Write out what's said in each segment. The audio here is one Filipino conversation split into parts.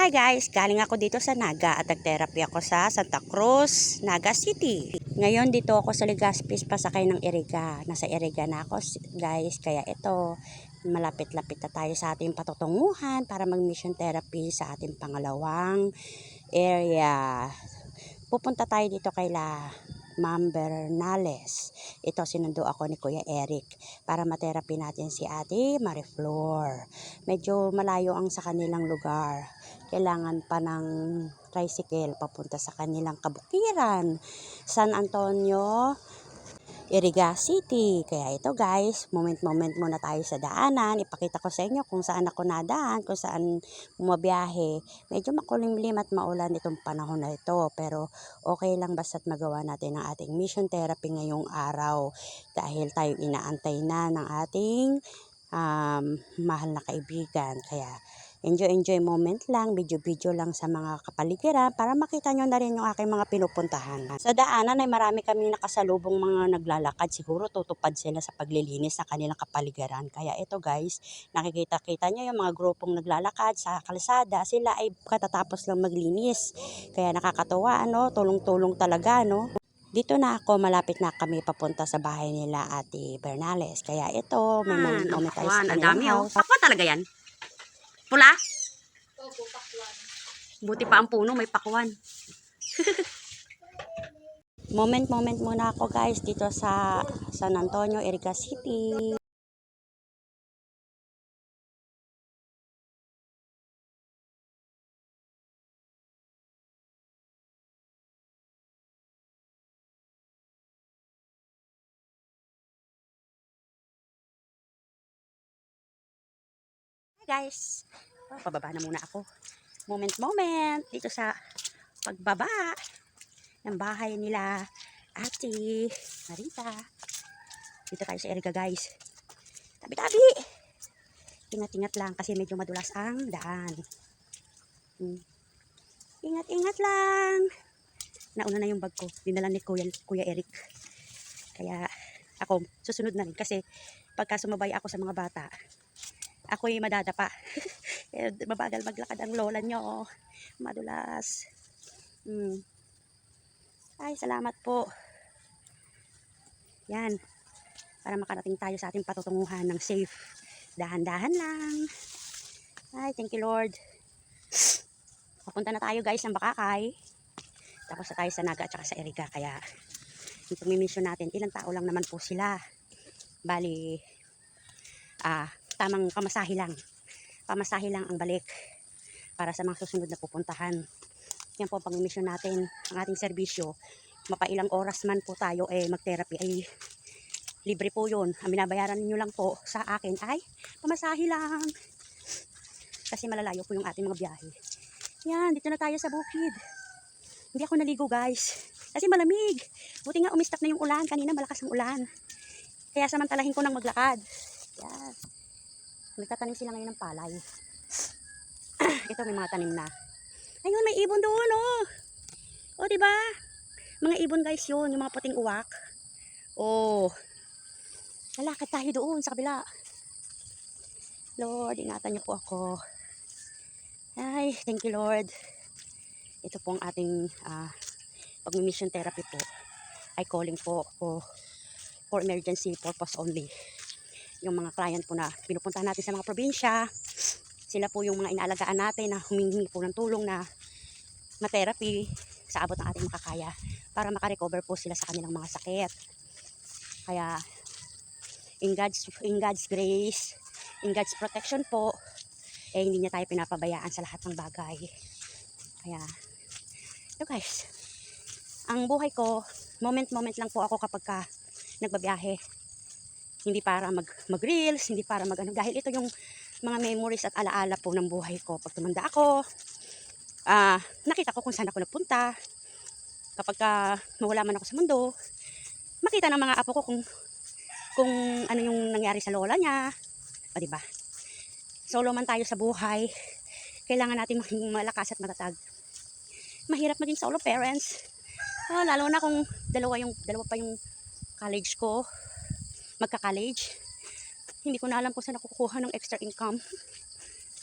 Hi guys, galing ako dito sa Naga at nag-therapy ako sa Santa Cruz, Naga City. Ngayon dito ako sa Legazpi pasakay ng Iriga. Nasa Iriga na ako guys, kaya ito malapit-lapit na tayo sa ating patutunguhan para mag-mission therapy sa ating pangalawang area. Pupunta tayo dito kay Ma'am Bernales. Ito sinundo ako ni Kuya Eric para ma-therapy natin si Ate Mariflor. Medyo malayo ang sa kanilang lugar. Kailangan pa ng tricycle papunta sa kanilang kabukiran. San Antonio, Iriga City. Kaya ito guys, moment muna tayo sa daanan. Ipakita ko sa inyo kung saan ako nadaan, kung saan bumabiyahe. Medyo makulimlim at maulan itong panahon na ito. Pero okay lang basta't magawa natin ang ating mission therapy ngayong araw. Dahil tayo inaantay na ng ating mahal na kaibigan. Kaya enjoy moment lang, video lang sa mga kapaligiran para makita nyo na rin yung aking mga pinupuntahan. Sa daanan ay marami kami nakasalubong mga naglalakad. Siguro tutupad sila sa paglilinis ng kanilang kapaligiran. Kaya ito guys, nakikita nyo yung mga grupong naglalakad sa kalsada. Sila ay katatapos lang maglinis. Kaya nakakatuwa, tulong-tulong talaga, Dito na ako, malapit na kami papunta sa bahay nila Ate Bernales. Kaya ito, may moment tayo sa kanilang house. Pakwan talaga yan? Pula? Opo, pakwan. Buti pa ang puno, may pakwan. moment muna ako guys dito sa San Antonio, Iriga City. Hi guys, pababa na muna ako. Moment dito sa pagbaba ng bahay nila Ate Marita. Dito tayo sa Iriga guys. Tabi-tabi. Ingat-ingat lang kasi medyo madulas ang daan. Ingat-ingat lang. Nauna na yung bag ko. Dinala ni Kuya Eric. Kaya ako susunod na rin kasi pagka sumabay ako sa mga bata, ako'y madadapa. Mabagal maglakad ang lola nyo. Madulas. Ay, salamat po. Yan. Para makarating tayo sa ating patutunguhan ng safe. Dahan-dahan lang. Ay, thank you Lord. Papunta na tayo guys ng Bakakay. Tapos na tayo sa Naga at saka sa Iriga. Kaya yung pag-mission natin, ilang tao lang naman po sila. Bali, tamang pamasahe lang. Pamasahe lang ang balik para sa mga susunod na pupuntahan. Yan po ang pag-mission natin, ang ating serbisyo. Mapailang oras man po tayo mag-therapy ay libre po yun. Ang binabayaran niyo lang po sa akin ay pamasahe lang. Kasi malalayo po yung ating mga biyahe. Yan, dito na tayo sa bukid. Hindi ako naligo guys. Kasi malamig. Buti nga umistop na yung ulan. Kanina malakas ang ulan. Kaya samantalahin ko nang maglakad. Yan. Nagtatanim sila ngayon ng palay. Ito may mga tanim na. Ayun, may ibon doon, oh. O, diba? Mga ibon guys yun, yung mga puting uwak. Oh. Lalakad tayo doon sa kabila. Lord, ingatan niyo po ako. Ay, thank you Lord. Ito po ang ating pag-mission therapy po. Ay calling po for emergency purpose only. Yung mga client po na pinupuntahan natin sa mga probinsya, sila po yung mga inaalagaan natin na humingi po ng tulong na ma-therapy sa abot ng ating makakaya para makarecover po sila sa kanilang mga sakit. Kaya in God's grace, in God's protection po, hindi niya tayo pinapabayaan sa lahat ng bagay. Kaya ito guys, ang buhay ko, moment lang po ako kapag nagbabiyahe. Hindi para mag-reels, hindi para dahil ito yung mga memories at alaala po ng buhay ko. Pag tumanda ako, nakita ko kung saan ako nagpunta. Kapag mawala man ako sa mundo, makita ng mga apo ko kung ano yung nangyari sa lola niya. O diba? Solo man tayo sa buhay, kailangan natin maging malakas at matatag. Mahirap maging solo parents. Lalo na kung dalawa pa yung college ko. Magka-college. Hindi ko na alam kung saan ako kukuha ng extra income.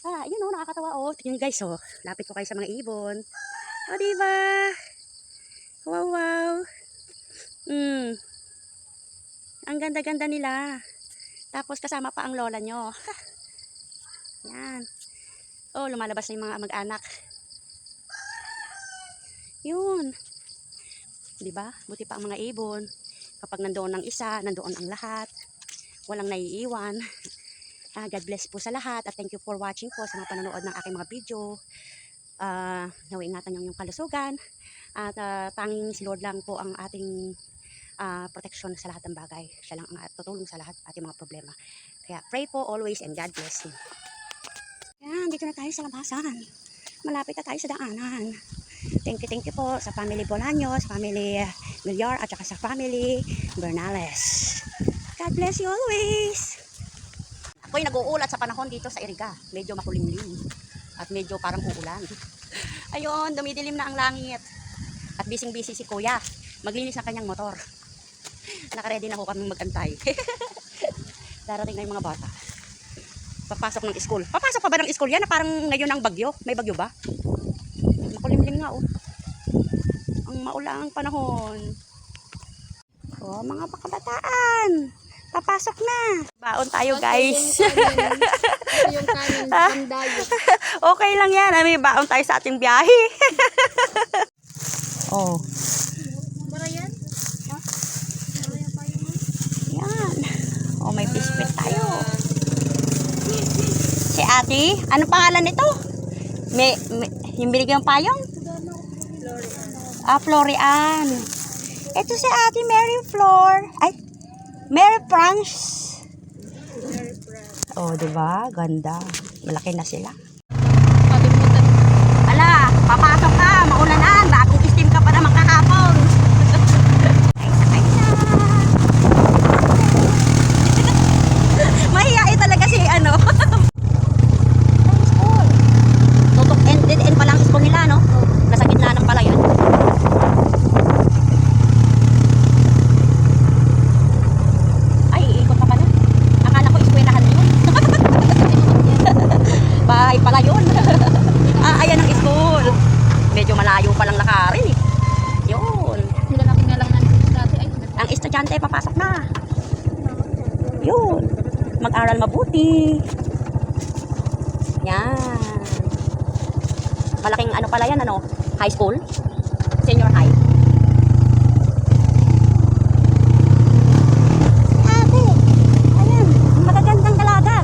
Yun oh, nakakatawa oh. Tingnan guys oh. Lapit ko kayo sa mga ibon. Oh, diba? Wow, wow. Ang ganda-ganda nila. Tapos kasama pa ang lola nyo. Yan. Oh, lumalabas na yung mga mag-anak. Yun. Diba? Buti pa ang mga ibon. Kapag nandoon ang isa, nandoon ang lahat. Walang naiiwan. God bless po sa lahat. At thank you for watching po sa mga panonood ng aking mga video. Naway ingatan niyo yung kalusugan. At tanging si Lord lang po ang ating protection sa lahat ng bagay. Siya lang ang tutulong sa lahat ating mga problema. Kaya pray po always and God bless you. Yan, dito na tayo sa labasan. Malapit na tayo sa daanan. Thank you po sa family Bolaños, family Villar at saka sa family Bernales. God bless you always. Ako'y nag-uulat sa panahon dito sa Iriga. Medyo makulimlim at medyo parang uulan. Ayun, dumidilim na ang langit. At bising-busy si Kuya. Maglinis ng kanyang motor. Nakaredy na ho kami magantay. Darating na yung mga bata. Papasok ng school. Papasok pa ba ng school yan na parang ngayon ang bagyo? May bagyo ba? Makulimlim nga oh. Ang maulang panahon. Oh, mga kabataan. Papasok na. Baon tayo guys. Ito yung kanin, pandayo. Okay lang yan. May baon tayo sa ating biyahe. Oh. Bara yan? Ha? Bara pa yun? Yan. Oh, may biscuit tayo. Si ate, ano pangalan nito? Yung binigyan ng payong? Florian. Ito si ate Mary Flor. Ay, Mary France. Oh, diba? Ganda. Malaki na sila. Ala, papasok ka. Maulanan. Bagong steam ka pa naman kahapon. Ay, sakay na. Mahihain talaga si ano. Tutok dead end pa lang school nila, no? Nasa gitna ng palayan. Ay, iikot ka pa na. Akala ko eskwelahan na yun. Bahay pala yun. Ayan ang school. Medyo malayo palang lakarin eh. Yun. Hinanapin nga lang natin dati. Ay, Ang estudyante papasok na. Yun. Mag-aral mabuti. Yan. Malaking ano pala yan, ano? High school? Senior high. Ate, ayan. Magagandang dalaga.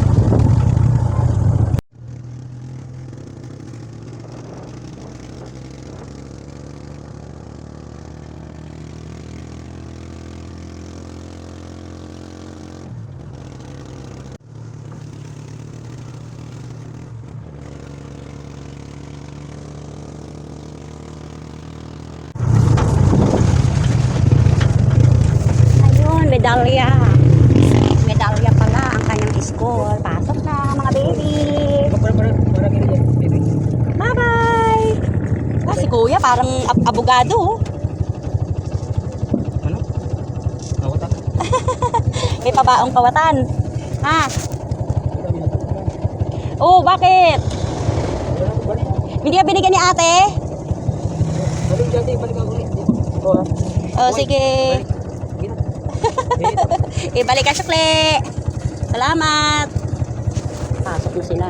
Medalya. Medalya pala ang kanyang school. Pasok na mga baby. Bye-bye. Si Kuya parang abogado. Ano? Kawatan? May pabaong kawatan. Ha? Oh, bakit? Hindi ka binigyan ni ate? Balik dyan, balik ako ulit. Oh, sige. Ibalik ka, Sukle. Salamat. Pasok na sila.